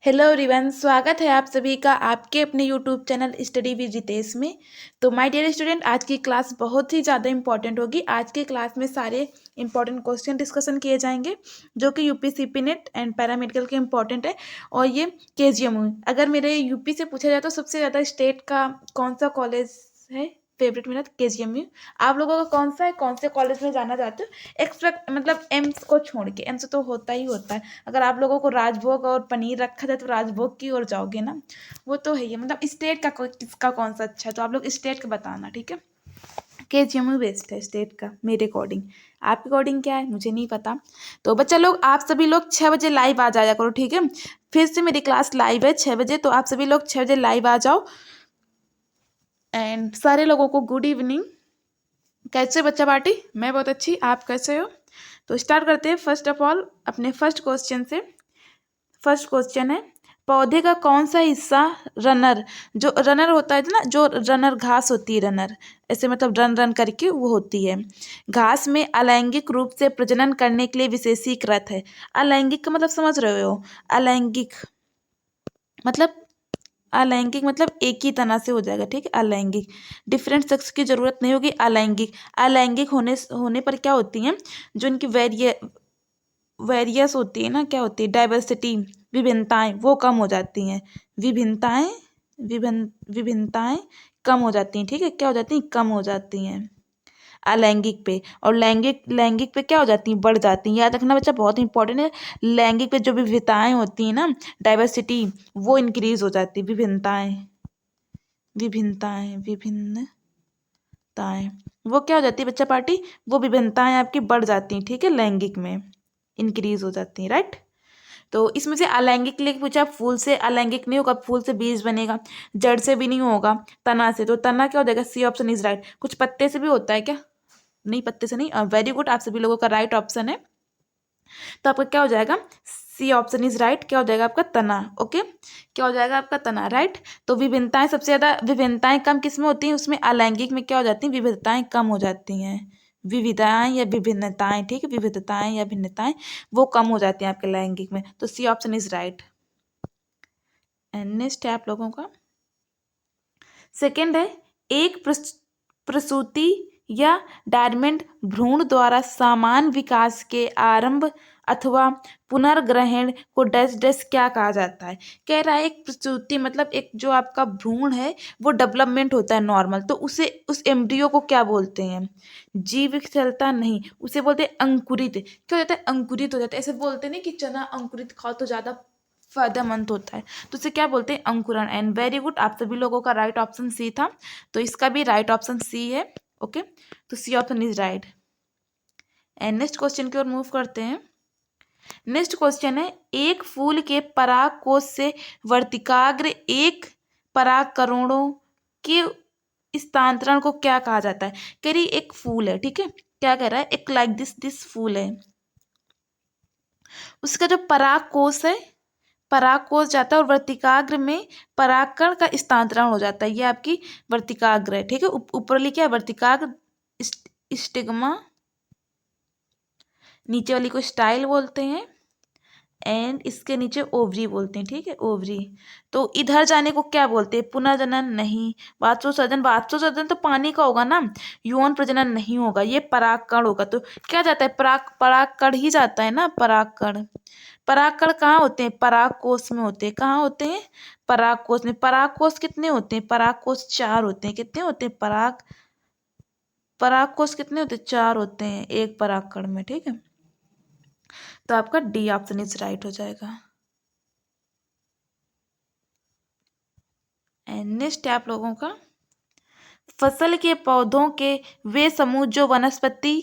Hello everyone, स्वागत है आप सभी का आपके अपने YouTube channel study with Ritesh में। तो माय डियर स्टूडेंट, आज की क्लास बहुत ही ज़्यादा इंपॉर्टेंट होगी। आज की क्लास में सारे इंपॉर्टेंट क्वेश्चन डिस्कशन किए जाएंगे जो कि UP CP net and paramedical के इंपॉर्टेंट है। और ये केजीएमयू, अगर मेरे यूपी से पूछा जाए तो सबसे ज़्यादा स्टेट का कौन सा कॉलेज है फेवरेट मेरा, केजीएमयू। आप लोगों का कौन सा है, कौन से कॉलेज में जाना चाहते हो? एक्सपेक्ट मतलब एम्स को छोड़ के, एम्स तो होता ही होता है। अगर आप लोगों को राजभोग और पनीर रखा जाए तो राजभोग की ओर जाओगे ना, वो तो है ही। मतलब स्टेट का किसका कौन सा अच्छा है, तो आप लोग स्टेट का बताना, ठीक है। केजीएमयू बेस्ट है स्टेट का मेरे अकॉर्डिंग। आपके अकॉर्डिंग क्या है मुझे नहीं पता। तो बच्चा लोग, आप सभी लोग 6 बजे लाइव आ जाया करो, ठीक है। फिर से मेरी क्लास लाइव है 6 बजे, तो आप सभी लोग 6 बजे लाइव आ जाओ। एंड सारे लोगों को गुड इवनिंग। कैसे बच्चा पार्टी? मैं बहुत अच्छी, आप कैसे हो? तो स्टार्ट करते हैं फर्स्ट ऑफ ऑल अपने फर्स्ट क्वेश्चन से। फर्स्ट क्वेश्चन है, पौधे का कौन सा हिस्सा रनर, जो रनर होता है ना, जो रनर घास होती है, रनर ऐसे मतलब रन रन करके वो होती है घास में, अलैंगिक रूप से प्रजनन करने के लिए विशेषीकृत है। अलैंगिक का मतलब समझ रहे हो? अलैंगिक मतलब, अलैंगिक मतलब एक ही तना से हो जाएगा, ठीक है। अलैंगिक, डिफरेंट सेक्स की जरूरत नहीं होगी। अलैंगिक, अलैंगिक होने पर क्या होती हैं, जो इनकी वेरियस होती है ना, क्या होती है, डाइवर्सिटी, विभिन्नताएं, वो कम हो जाती हैं। विभिन्नताएं, विभिन्नताएं कम हो जाती हैं, ठीक है। क्या हो जाती हैं? कम हो जाती हैं अलैंगिक पे। और लैंगिक, लैंगिक पे क्या हो जाती हैं? बढ़ जाती हैं। याद रखना बच्चा, बहुत इंपॉर्टेंट है। लैंगिक पे जो विविधताएं होती हैं ना, डाइवर्सिटी, वो इंक्रीज हो जाती है। विभिन्नताएं, विभिन्नताएं, विभिन्नताएं, वो क्या हो जाती है बच्चा पार्टी? वो विभिन्नताएं आपकी बढ़ जाती हैं, ठीक है। लैंगिक में इंक्रीज हो जाती हैं, राइट। तो इसमें से अलैंगिक के लिए पूछा, फूल से अलैंगिक नहीं होगा, फूल से बीज बनेगा, जड़ से भी नहीं होगा, तना से। तो तना क्या हो जाएगा? C option is right. कुछ पत्ते से भी होता है क्या? नहीं, पत्ते से नहीं। वेरी गुड, आप सभी लोगों का राइट ऑप्शन है। तो आपका क्या हो जाएगा? C option is right. क्या हो जाएगा आपका? तना। ओके, क्या हो जाएगा आपका? तना, राइट। तो विभिन्नताएं, सबसे ज्यादा विभिन्नताएं कम किसमें होती हैं? उसमें अलैंगिक में क्या हो जाती हैं? विविधताएं कम हो जाती हैं। विविधताएं या विभिन्नताएं, ठीक है, विविधताएं या भिन्नताएं वो कम हो जाती हैं आपके लैंगिक में। तो C option is right. And next है आप लोगों का सेकंड है, एक प्रसूति या डायमंड भ्रूण द्वारा समान विकास के आरंभ अथवा पुनर्ग्रहण को डैश डैश क्या कहा जाता है? कह रहा है एक प्रसूति मतलब एक जो आपका भ्रूण है वो डेवलपमेंट होता है नॉर्मल, तो उसे, उस एम्ब्रियो को क्या बोलते हैं? जीवित चलता नहीं, उसे बोलते हैं अंकुरित। क्या हो जाता है? अंकुरित हो जाता है। ऐसे बोलते नहीं कि चना अंकुरित खाओ तो ज्यादा फायदेमंद होता है, तो उसे क्या बोलते हैं? अंकुरण। एंड वेरी गुड, आप सभी लोगों का राइट ऑप्शन सी था, तो इसका भी राइट ऑप्शन सी है। ओके, तो C option is right. And next question की ओर मूव करते हैं। नेक्स्ट क्वेश्चन है, एक फूल के पराग कोश से वर्तिकाग्र एक पराग करोड़ों के स्थानांतरण को क्या कहा जाता है? कह रही एक फूल है, ठीक है, क्या कह रहा है? एक लाइक दिस फूल है, उसका जो पराग कोश है, पराग कोश जाता है और वर्तिकाग्र में परागकण का स्थानांतरण हो जाता है। ये आपकी वर्तिकाग्र है, ठीक है। ऊपर लिखा है वर्तिकाग्र, स्टिग्मा, नीचे वाली को स्टाइल बोलते हैं, एंड इसके नीचे ओवरी बोलते हैं, ठीक है, ओवरी। तो इधर जाने को क्या बोलते हैं? पुनर्जनन नहीं। वात्सोसर्जन, वात्सोसर्जन तो पानी का होगा ना, यौन प्रजनन नहीं होगा, ये परागकण होगा। तो क्या जाता है? परागकण ही जाता है ना, परागकण। परागकण कहाँ होते हैं? परागकोश में होते हैं। कहाँ होते हैं? परागकोश में। परागकोश कितने होते हैं? परागकोश 4 होते हैं। कितने होते हैं? परागकोश कितने होते हैं? 4 होते हैं एक परागकण में, ठीक है। तो आपका डी ऑप्शन इज राइट हो जाएगा। एंड नेक्स्ट है आप लोगों का, फसल के पौधों के वे समूह जो वनस्पति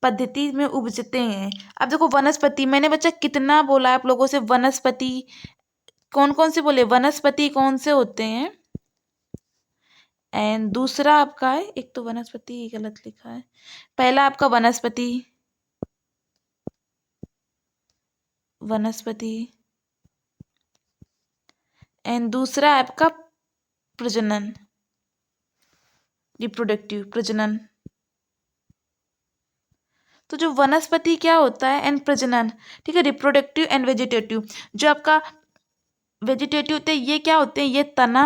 पद्धति में उपजते हैं। अब देखो वनस्पति, मैंने बच्चा कितना बोला आप लोगों से, वनस्पति कौन कौन से बोले? वनस्पति कौन से होते हैं? एंड दूसरा आपका है, एक तो वनस्पति गलत लिखा है, पहला आपका वनस्पति, वनस्पति, एंड दूसरा आपका प्रजनन, रिप्रोडक्टिव, प्रजनन। तो जो वनस्पति क्या होता है? एंड प्रजनन, ठीक है, रिप्रोडक्टिव एंड वेजिटेटिव। जो आपका वेजिटेटिव होते हैं, ये क्या होते हैं, ये तना,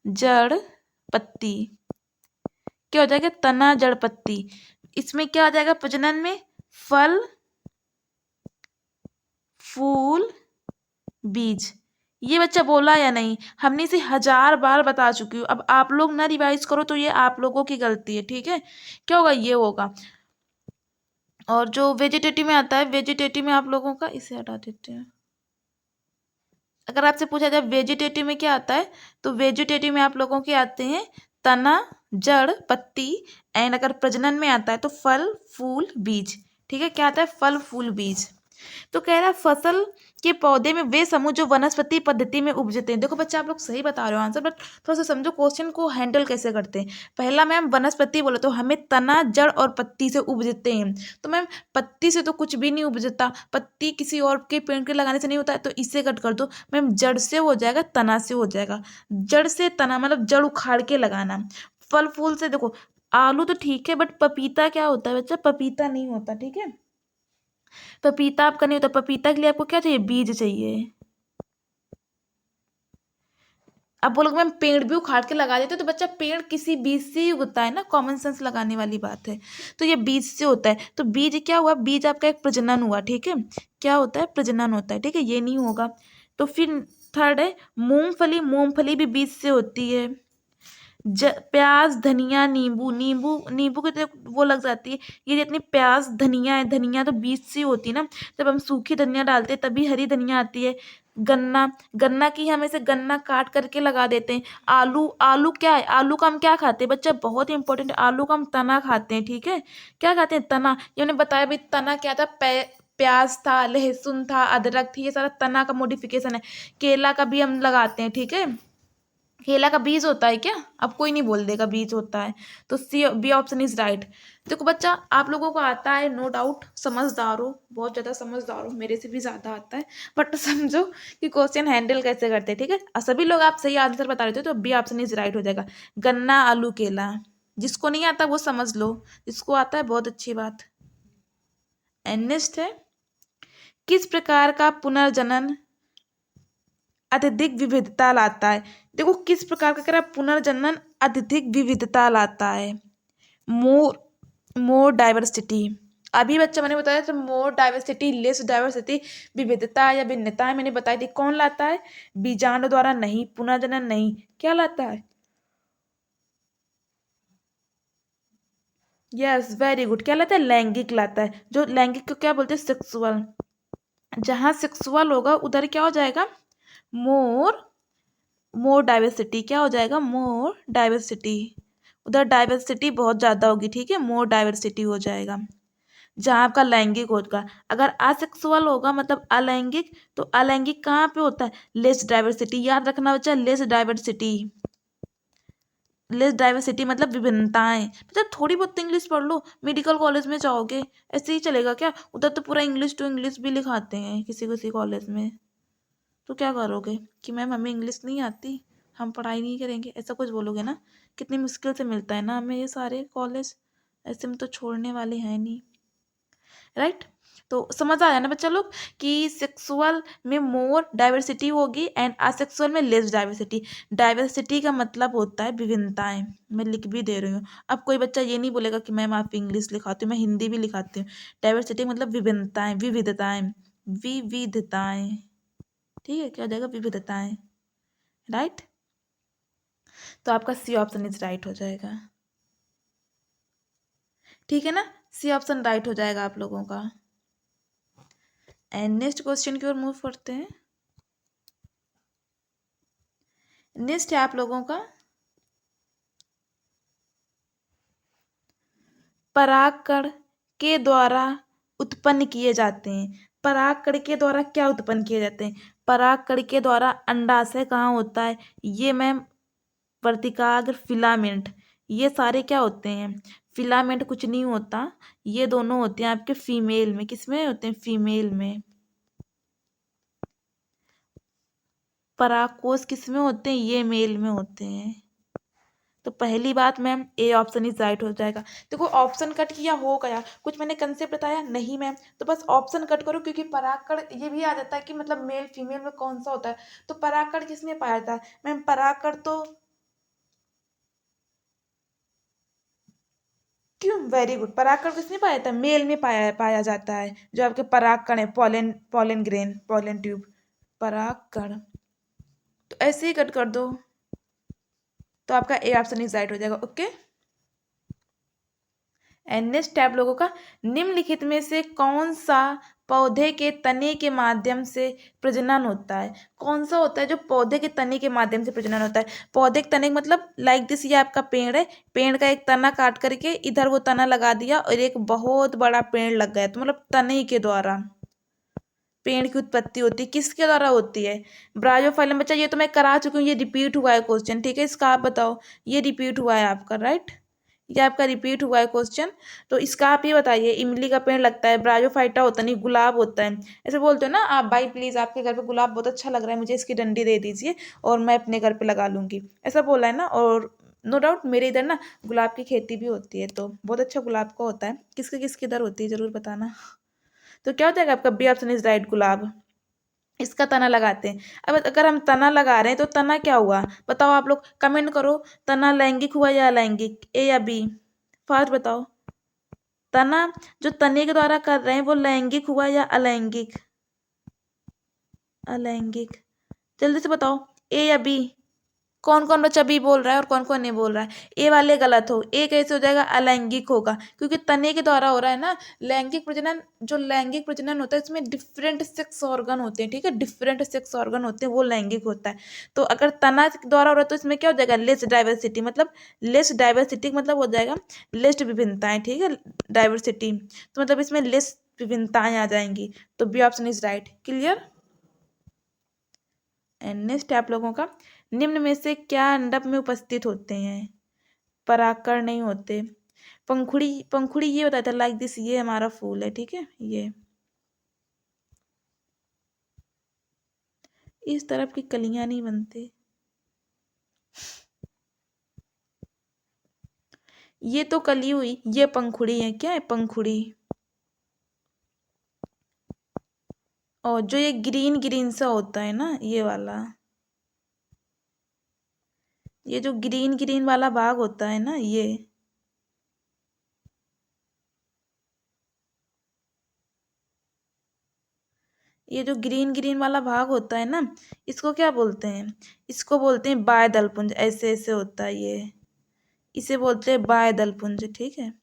जड़, पत्ती। क्या हो जाएगा, तना, जड़, पत्ती। इसमें क्या हो जाएगा प्रजनन में, फल, फूल, बीज। ये बच्चा बोला या नहीं, हमने इसे 1000 बार बता चुकी हूँ। अब आप लोग ना रिवाइज करो तो ये आप लोगों की गलती है, ठीक है। क्या होगा, ये होगा। और जो वेजिटेटिव में आता है, वेजिटेटिव में आप लोगों का, इसे हटा देते हैं। अगर आपसे पूछा जाए वेजिटेटिव में क्या आता है, तो वेजिटेटिव में आप लोगों के आते हैं तना, जड़, पत्ती। एंड अगर प्रजनन में आता है तो फल, फूल, बीज। ठीक है, क्या आता है, फल, फूल, बीज। तो कह रहा है फसल के पौधे में वे समूह जो वनस्पति पद्धति में उपजते हैं। देखो बच्चा, आप लोग सही बता रहे हो आंसर, बट थोड़ा सा समझो क्वेश्चन को हैंडल कैसे करते हैं। पहला मैम वनस्पति बोलो तो हमें तना, जड़ और पत्ती से उपजते हैं। तो मैम पत्ती से तो कुछ भी नहीं उपजता, पत्ती किसी और के पेड़ के लगाने से नहीं होता है, तो इससे कट कर दो। मैम जड़ से हो जाएगा, तना से हो जाएगा। जड़ से तना मतलब जड़ उखाड़ के लगाना। फल फूल से देखो, आलू तो ठीक है, बट पपीता क्या होता है बच्चा, पपीता नहीं होता, ठीक है। पपीता आपका नहीं होता, पपीता के लिए आपको क्या चाहिए, बीज चाहिए। अब बोलोगे मैम पेड़ भी उखाड़ के लगा देते, तो बच्चा पेड़ किसी बीज से ही उगता है ना, कॉमन सेंस लगाने वाली बात है। तो ये बीज से होता है, तो बीज क्या हुआ, बीज आपका एक प्रजनन हुआ, ठीक है। क्या होता है, प्रजनन होता है, ठीक है, ये नहीं होगा। तो फिर थर्ड है मूंगफली, मूंगफली भी बीज से होती है। प्याज, धनिया, नींबू, नींबू नींबू की तो वो लग जाती है। ये जितनी प्याज, धनिया है, धनिया तो बीज से होती है ना, जब हम सूखी धनिया डालते हैं तभी हरी धनिया आती है। गन्ना, गन्ना की हम ऐसे गन्ना काट करके लगा देते हैं। आलू, आलू क्या है, आलू का हम क्या खाते हैं बच्चा, बहुत ही इंपॉर्टेंट, आलू का हम तना खाते हैं, ठीक है। क्या खाते हैं, तना। ये मैंने बताया भाई, तना क्या था, प्याज था, लहसुन था, अदरक थी, ये सारा तना का मॉडिफिकेशन है। केला का भी हम लगाते हैं, ठीक है। केला का बीज होता है क्या, अब कोई नहीं बोल देगा बीज होता है। तो सी, बी ऑप्शन इज राइट। देखो बच्चा, आप लोगों को आता है, नो डाउट, समझदार हो, बहुत ज़्यादा समझदार हो, मेरे से भी ज़्यादा आता है। बट समझो कि क्वेश्चन हैंडल कैसे करते हैं, ठीक है। और सभी लोग आप सही आंसर बता रहे थे, तो बी ऑप्शन इज राइट हो जाएगा। गन्ना, आलू, केला। जिसको नहीं आता वो समझ लो, जिसको आता है बहुत अच्छी बात। एंड नेक्स्ट है, किस प्रकार का पुनर्जनन अत्यधिक विविधता लाता है। देखो किस प्रकार का कह रहा है, पुनर्जनन अत्यधिक विविधता लाता है। मोर, मोर डाइवर्सिटी। अभी बच्चा मैंने बताया था, मोर डाइवर्सिटी, लेस डाइवर्सिटी, विविधता या भिन्नता है, मैंने बताई थी। कौन लाता है, बीजाणु द्वारा नहीं, पुनर्जनन नहीं, क्या लाता है, यस वेरी गुड, क्या लाता है, लैंगिक लाता है। जो लैंगिक को क्या बोलते हैं, सेक्सुअल। जहां सेक्सुअल होगा उधर क्या हो जाएगा, मोर, मोर डाइवर्सिटी, क्या हो जाएगा, मोर डाइवर्सिटी। उधर डाइवर्सिटी बहुत ज़्यादा होगी, ठीक है, मोर डाइवर्सिटी हो जाएगा। जहाँ आपका लैंगिक होगा, अगर असेक्सुअल होगा मतलब अलैंगिक, तो अलैंगिक कहाँ पे होता है, लेस डाइवर्सिटी। याद रखना बच्चा, लेस डाइवर्सिटी, लेस डाइवर्सिटी मतलब विभिन्नताएं। मतलब थोड़ी बहुत इंग्लिश पढ़ लो, मेडिकल कॉलेज में जाओगे ऐसे ही चलेगा क्या, उधर तो पूरा इंग्लिश टू इंग्लिश भी लिखाते हैं किसी किसी कॉलेज में। तो क्या करोगे कि मैम हमें इंग्लिश नहीं आती, हम पढ़ाई नहीं करेंगे, ऐसा कुछ बोलोगे ना। कितनी मुश्किल से मिलता है ना हमें ये सारे कॉलेज, ऐसे में तो छोड़ने वाले हैं नहीं, राइट। तो समझ आया ना बच्चा लोग कि सेक्सुअल में मोर डाइवर्सिटी होगी एंड असेक्सुअल में लेस डाइवर्सिटी। डाइवर्सिटी का मतलब होता है विभिन्नताएं, मैं लिख भी दे रही हूँ। अब कोई बच्चा ये नहीं बोलेगा कि मैम आप इंग्लिश लिखाती हूँ, मैं हिंदी भी लिखाती हूँ। डाइवर्सिटी मतलब विभिन्नताएं, विविधताएं, विविधताएं, ठीक है, क्या हो जाएगा, विविधताएं, राइट। तो आपका सी ऑप्शन इज राइट हो जाएगा, ठीक है ना, सी ऑप्शन राइट हो जाएगा आप लोगों का। एंड नेक्स्ट क्वेश्चन की ओर मूव करते हैं। नेक्स्ट है आप लोगों का, परागकण के द्वारा उत्पन्न किए जाते हैं। परागकण के द्वारा क्या उत्पन्न किए जाते हैं, परागकण के द्वारा अंडाशय कहाँ होता है, ये मैम वर्तिकाग्र, फिलामेंट, ये सारे क्या होते हैं, फिलामेंट कुछ नहीं होता, ये दोनों होते हैं आपके फीमेल में। किसमें होते हैं, फीमेल में। परागकोश किसमें होते हैं, ये मेल में होते हैं। तो पहली बात ma'am A option is right हो जाएगा। देखो ऑप्शन कट किया हो गया, कुछ मैंने कंसेप्ट बताया नहीं मैम, तो बस ऑप्शन कट करो, क्योंकि परागकण ये भी आ जाता है कि मतलब मेल फीमेल में कौन सा होता है। तो परागकण किसमें पाया जाता है मैम? परागकण तो क्यों, वेरी गुड, परागकण किसमें पाया जाता है? मेल में पाया जाता है, जो आपके परागकण है, pollen pollen grain, pollen tube, परागकण। तो ऐसे ही कट कर दो, तो आपका ए ऑप्शन इज राइट हो जाएगा। ओके, एंड नेक्स्ट आप लोगों का, निम्नलिखित में से कौन सा पौधे के तने के माध्यम से प्रजनन होता है? कौन सा होता है जो पौधे के तने के माध्यम से प्रजनन होता है? पौधे के तने मतलब लाइक दिस, ये आपका पेड़ है, पेड़ का एक तना काट करके इधर वो तना लगा दिया और एक बहुत बड़ा पेड़ लग गया, तो मतलब तने के द्वारा पेड़ की उत्पत्ति होती है। किसके द्वारा होती है? ब्रायोफाइलम। बच्चा ये तो मैं करा चुकी हूँ, ये रिपीट हुआ है क्वेश्चन, ठीक है, इसका आप बताओ। ये रिपीट हुआ है आपका, राइट, ये आपका रिपीट हुआ है क्वेश्चन। तो इसका आप ये बताइए, इमली का पेड़ लगता है, ब्रायोफाइटा होता नहीं, गुलाब होता है। ऐसे बोलते हो ना आप, भाई प्लीज़ आपके घर पे गुलाब बहुत अच्छा लग रहा है, मुझे इसकी डंडी दे दीजिए और मैं अपने घर पे लगा लूँगी, ऐसा बोला है ना। और नो डाउट मेरे इधर ना गुलाब की खेती भी होती है, तो बहुत अच्छा गुलाब का होता है। किसके किसके इधर होती है ज़रूर बताना। तो क्या हो जाएगा आपका? बी ऑप्शन इज राइट, गुलाब। इसका तना लगाते हैं। अब अगर हम तना लगा रहे हैं तो तना क्या हुआ बताओ, आप लोग कमेंट करो। तना लैंगिक हुआ या अलैंगिक, ए या बी? फास्ट बताओ। तना जो तने के द्वारा कर रहे हैं वो लैंगिक हुआ या अलैंगिक? अलैंगिक। जल्दी से बताओ, ए या बी? कौन कौन बच्चा बी बोल रहा है और कौन कौन नहीं बोल रहा है? ए वाले गलत हो, ए कैसे हो जाएगा? अलैंगिक होगा, क्योंकि तने के द्वारा हो रहा है ना। लैंगिक प्रजनन, जो लैंगिक प्रजनन होता है इसमें डिफरेंट सेक्स ऑर्गन होते हैं, ठीक है, डिफरेंट सेक्स ऑर्गन होते हैं, वो लैंगिक होता है। तो अगर तना के द्वारा हो रहा है तो इसमें क्या हो जाएगा? लेस डाइवर्सिटी, मतलब लेस डाइवर्सिटी मतलब हो जाएगा लेस विभिन्नताएं, ठीक है, डाइवर्सिटी, तो मतलब इसमें लेस विभिन्नताएं आ जाएंगी। तो B option is right, clear. And next आप लोगों का, निम्न में से क्या अंडप में उपस्थित होते हैं? परागकण नहीं होते। पंखुड़ी, पंखुड़ी ये बताया था लाइक दिस, ये हमारा फूल है, ठीक है, ये इस तरफ की कलियां नहीं बनती। ये तो कली हुई, ये पंखुड़ी है, क्या है? पंखुड़ी। और जो ये ग्रीन ग्रीन सा होता है ना, ये वाला, ये जो ग्रीन ग्रीन वाला भाग होता है ना, ये जो ग्रीन ग्रीन वाला भाग होता है ना, इसको क्या बोलते हैं? इसको बोलते हैं बाह्य पुंज, ऐसे ऐसे होता है ये, इसे बोलते हैं बाह्य पुंज, ठीक है,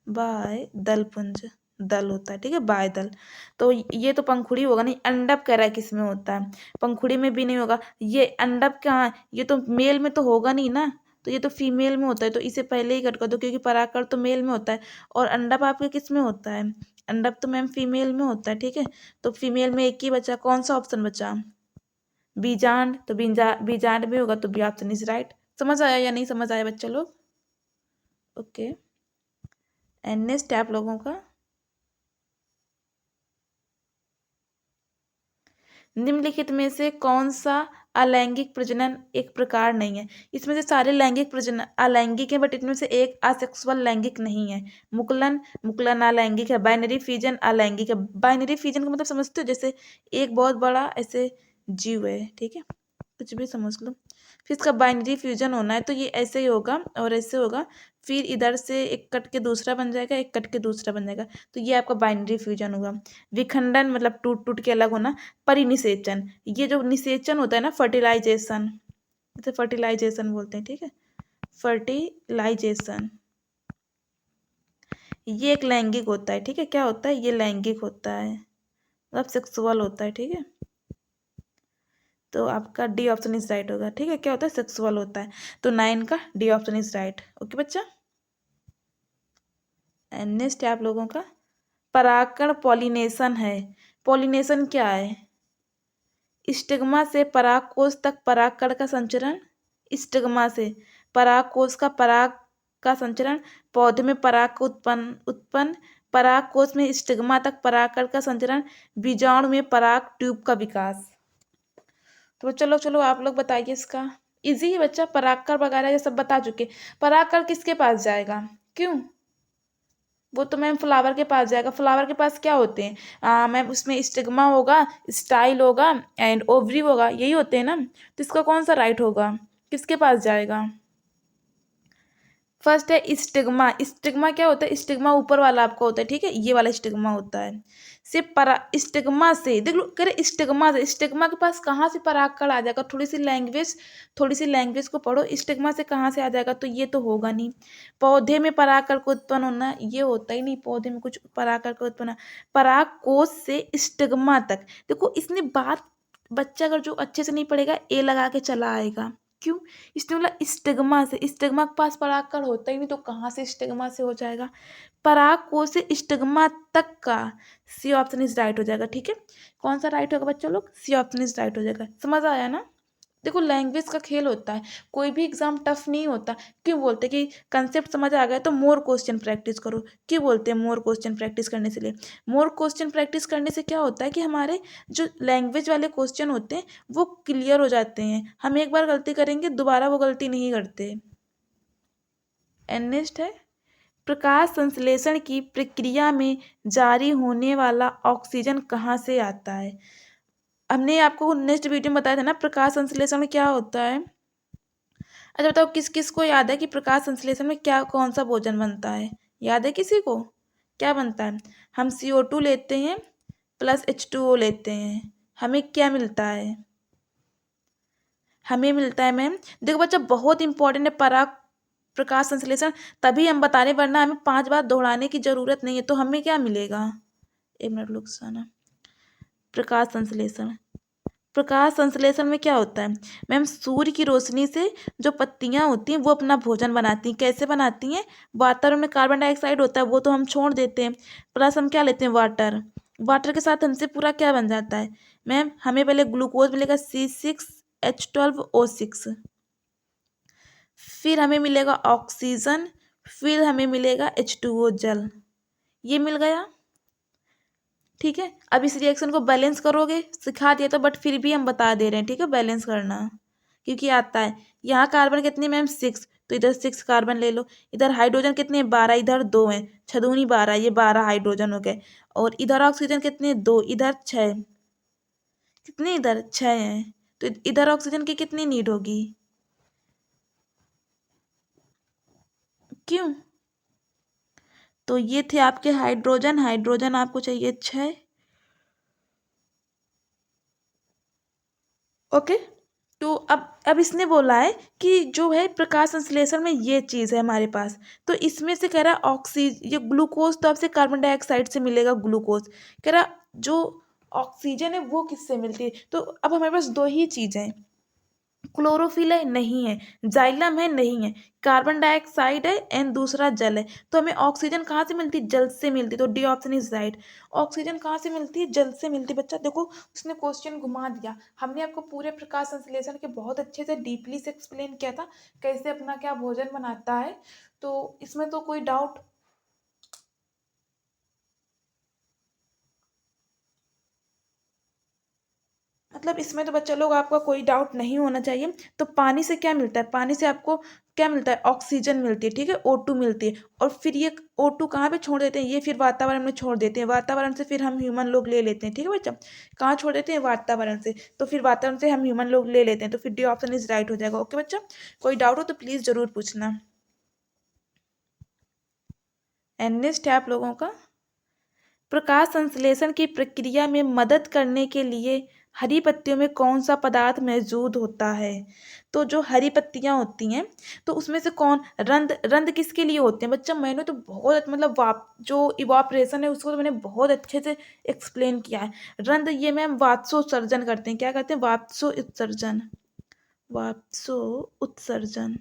बाह्य पुंज, दल होता है, ठीक है, बाह्य दल। तो ये तो पंखुड़ी होगा नहीं, अंडप कह रहा है किसमें होता है? पंखुड़ी में भी नहीं होगा। ये अंडप कहाँ है? ये तो मेल में तो होगा नहीं ना, तो ये तो फीमेल में होता है, तो इसे पहले ही कट कर दो, क्योंकि परागकण तो मेल में होता है और अंडप आपके किस में होता है? अंडप तो मैम फीमेल में होता है, ठीक है। तो फीमेल में एक ही बचा, कौन सा ऑप्शन बचा? बीजांड। तो बीजांड में होगा, तो बी ऑप्शन इज राइट। समझ आया या नहीं समझ आया बच्चा लोग? ओके, एंड नेक्स्ट आप लोगों का, निम्नलिखित में से कौन सा अलैंगिक प्रजनन एक प्रकार नहीं है? इसमें से सारे लैंगिक प्रजनन अलैंगिक है, बट इनमें से एक असेक्सुअल लैंगिक नहीं है। मुकुलन, मुकुलन अलैंगिक है। बाइनरी फिजन अलैंगिक है। बाइनरी फिजन का मतलब समझते हो? जैसे एक बहुत बड़ा ऐसे जीव है, ठीक है, कुछ भी समझ लो, फिर इसका बाइनरी फ्यूजन होना है, तो ये ऐसे ही होगा और ऐसे होगा, फिर इधर से एक कट के दूसरा बन जाएगा, एक कट के दूसरा बन जाएगा, तो ये आपका बाइनरी फ्यूजन हुआ। विखंडन मतलब टूट टूट के अलग होना। परिनिषेचन, ये जो निषेचन होता है ना, फर्टिलाइजेशन, इसे फर्टिलाइजेशन बोलते हैं, ठीक है, फर्टिलाइजेशन, ये एक लैंगिक होता है, ठीक है, क्या होता है? ये लैंगिक होता है, मतलब सेक्सुअल होता है, ठीक है। तो आपका डी ऑप्शन इज राइट होगा, ठीक है, क्या होता है? सेक्सुअल होता है। तो 9 का D option is right. Okay बच्चा, एंड नेक्स्ट है आप लोगों का, परागकण पॉलिनेशन है। पॉलिनेशन क्या है? स्टिग्मा से परागकोश तक परागकण का संचरण, स्टिग्मा से परागकोश का पराग का संचरण, पौधे में पराग को उत्पन्न, परागकोश में स्टिग्मा तक परागकण का संचरण, बीजाणु में पराग ट्यूब का विकास। तो चलो चलो आप लोग बताइए इसका इजी है बच्चा, परागकण वगैरह ये सब बता चुके। परागकण किसके पास जाएगा, क्यों? वो तो मैम फ्लावर के पास जाएगा। फ्लावर के पास क्या होते हैं मैम, उसमें स्टिग्मा होगा, स्टाइल होगा एंड ओवरी होगा, यही होते हैं ना। तो इसका कौन सा राइट होगा, किसके पास जाएगा? फर्स्ट है स्टिग्मा। स्टिग्मा क्या होता है? स्टिग्मा ऊपर वाला आपका होता है, ठीक है, ये वाला स्टिग्मा होता है। से परा स्टिग्मा से देख लो, कह रहे स्टिग्मा से, स्टिग्मा के पास कहाँ से परागकण आ जाएगा? थोड़ी सी लैंग्वेज को पढ़ो। स्टिग्मा से कहाँ से आ जाएगा? तो ये तो होगा नहीं। पौधे में परागकण को उत्पन्न होना, ये होता ही नहीं। पौधे में कुछ परागकण को उत्पन्न, परागकोश से स्टिग्मा तक। देखो इसने बात, बच्चा अगर जो अच्छे से नहीं पढ़ेगा ए लगा के चला आएगा। क्यों? इसने बोला स्टिग्मा से, स्टिग्मा के पास परागकण होता ही नहीं, तो कहाँ से स्टिग्मा से हो जाएगा? परागकोश से स्टिग्मा तक का, सी ऑप्शन इज राइट हो जाएगा, ठीक है। कौन सा राइट होगा बच्चा लोग? सी ऑप्शन इज राइट हो जाएगा। समझ आया ना? देखो लैंग्वेज का खेल होता है, कोई भी एग्जाम टफ नहीं होता। क्यों बोलते कि कंसेप्ट समझ आ गया तो मोर क्वेश्चन प्रैक्टिस करो? क्यों बोलते हैं मोर क्वेश्चन प्रैक्टिस करने से लिए? मोर क्वेश्चन प्रैक्टिस करने से क्या होता है कि हमारे जो लैंग्वेज वाले क्वेश्चन होते हैं वो क्लियर हो जाते हैं। हम एक बार गलती करेंगे, दोबारा वो गलती नहीं करते। एंड नेक्स्ट है, प्रकाश संश्लेषण की प्रक्रिया में जारी होने वाला ऑक्सीजन कहाँ से आता है? हमने आपको नेक्स्ट वीडियो में बताया था ना प्रकाश संश्लेषण में क्या होता है। अच्छा बताओ, किस किस को याद है कि प्रकाश संश्लेषण में क्या, कौन सा भोजन बनता है? याद है किसी को? क्या बनता है? हम CO2 लेते हैं प्लस H2O लेते हैं, हमें क्या मिलता है? हमें मिलता है मैम, देखो बच्चा बहुत इंपॉर्टेंट है पराग प्रकाश संश्लेषण, तभी हम बता रहे, वरना हमें 5 बार दोहराने की जरूरत नहीं है। तो हमें क्या मिलेगा? एक मिनट रुक जाना। प्रकाश संश्लेषण, प्रकाश संश्लेषण में क्या होता है मैम? सूर्य की रोशनी से जो पत्तियां होती हैं वो अपना भोजन बनाती हैं। कैसे बनाती हैं? वातावरण में कार्बन डाइऑक्साइड होता है, वो तो हम छोड़ देते हैं, प्लस हम क्या लेते हैं? वाटर। वाटर के साथ हमसे पूरा क्या बन जाता है मैम? हमें पहले ग्लूकोज मिलेगा C6H12O6, फिर हमें मिलेगा ऑक्सीजन, फिर हमें मिलेगा H2O जल। ये मिल गया, ठीक है। अब इस रिएक्शन को बैलेंस करोगे, सिखा दिया था बट फिर भी हम बता दे रहे हैं, ठीक है, बैलेंस करना क्योंकि आता है। यहाँ कार्बन कितने मैम? 6, तो इधर 6 कार्बन ले लो। इधर हाइड्रोजन कितने? 12, इधर 2 हैं, 6 दूनी 12, ये 12 हाइड्रोजन हो गए। और इधर ऑक्सीजन कितने? 2, इधर 6, कितने? इधर 6 हैं, तो इधर ऑक्सीजन की कितनी नीड होगी? क्यों? तो ये थे आपके हाइड्रोजन, हाइड्रोजन आपको चाहिए 6, ओके। तो अब इसने बोला है कि जो है प्रकाश संश्लेषण में ये चीज़ है हमारे पास, तो इसमें से कह रहा है ये ग्लूकोज तो आपसे कार्बन डाइऑक्साइड से मिलेगा ग्लूकोज। कह रहा जो ऑक्सीजन है वो किससे मिलती है? तो अब हमारे पास दो ही चीज़ें हैं, क्लोरोफिल है, नहीं है, जाइलम है, नहीं है, कार्बन डाइऑक्साइड है एंड दूसरा जल है। तो हमें ऑक्सीजन कहाँ से मिलती? जल से मिलती। तो D option is right. Oxygen कहाँ से मिलती है? जल से मिलती। बच्चा देखो उसने क्वेश्चन घुमा दिया। हमने आपको पूरे प्रकाश संश्लेषण के बहुत अच्छे से डीपली से एक्सप्लेन किया था कैसे अपना क्या भोजन बनाता है, तो इसमें तो कोई डाउट, मतलब इसमें तो बच्चा लोग आपका कोई डाउट नहीं होना चाहिए। तो पानी से क्या मिलता है? पानी से आपको क्या मिलता है? ऑक्सीजन मिलती है, ठीक है, O2 मिलती है। और फिर ये O2 कहाँ पे छोड़ देते हैं? ये फिर वातावरण में छोड़ देते हैं, वातावरण से फिर हम ह्यूमन लोग ले लेते हैं, ठीक है बच्चा। कहाँ छोड़ देते हैं? वातावरण से। तो फिर वातावरण से हम ह्यूमन लोग ले लेते हैं, तो फिर डी ऑप्शन इज राइट हो जाएगा, ओके बच्चा। कोई डाउट हो तो प्लीज़ ज़रूर पूछना। एंड नेक्स्ट है आप लोगों का, प्रकाश संश्लेषण की प्रक्रिया में मदद करने के लिए हरी पत्तियों में कौन सा पदार्थ मौजूद होता है? तो जो हरी पत्तियां होती हैं तो उसमें से कौन, रंध्र, रंध्र किसके लिए होते हैं बच्चा? मैंने तो बहुत मतलब जो इवापरेशन है उसको तो मैंने बहुत अच्छे से एक्सप्लेन किया है। रंध्र ये मैम वाष्पोत्सर्जन करते हैं। क्या करते हैं? वाष्पोत्सर्जन, वाष्पो उत्सर्जन।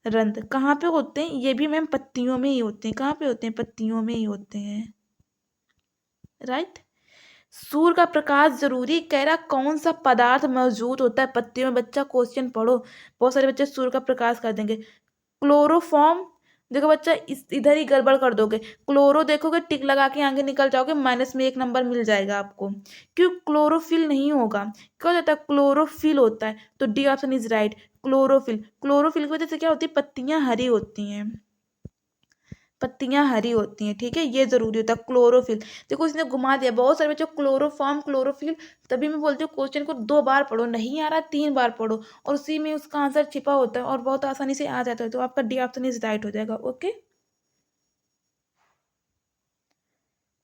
रंध्र कहाँ पे होते हैं? ये भी मैम पत्तियों में ही होते हैं। कहाँ पे होते हैं? पत्तियों में ही होते हैं, राइट। सूर्य का प्रकाश जरूरी, कह रहा कौन सा पदार्थ मौजूद होता है पत्तियों में? बच्चा क्वेश्चन पढ़ो, बहुत सारे बच्चे सूर्य का प्रकाश कर देंगे। क्लोरोफॉर्म, देखो बच्चा, इस इधर ही गड़बड़ कर दोगे। क्लोरो देखोगे, टिक लगा के आगे निकल जाओगे, माइनस में 1 नंबर मिल जाएगा आपको। क्यों? क्लोरोफिल नहीं होगा। क्या हो जाता है? क्लोरोफिल होता है। तो D option is right, chlorophyll. Chlorophyll की वजह से क्या होती है? पत्तियां हरी होती हैं, पत्तियां हरी होती हैं, ठीक है, ये जरूरी होता है क्लोरोफिल। देखो इसने घुमा दिया, बहुत सारे बच्चों क्लोरोफॉर्म क्लोरोफिल, तभी मैं बोलती हूँ क्वेश्चन को 2 बार पढ़ो, नहीं आ रहा 3 बार पढ़ो, और उसी में उसका आंसर छिपा होता है और बहुत आसानी से आ जाता है। तो आपका डी ऑप्शन इज राइट हो जाएगा। ओके,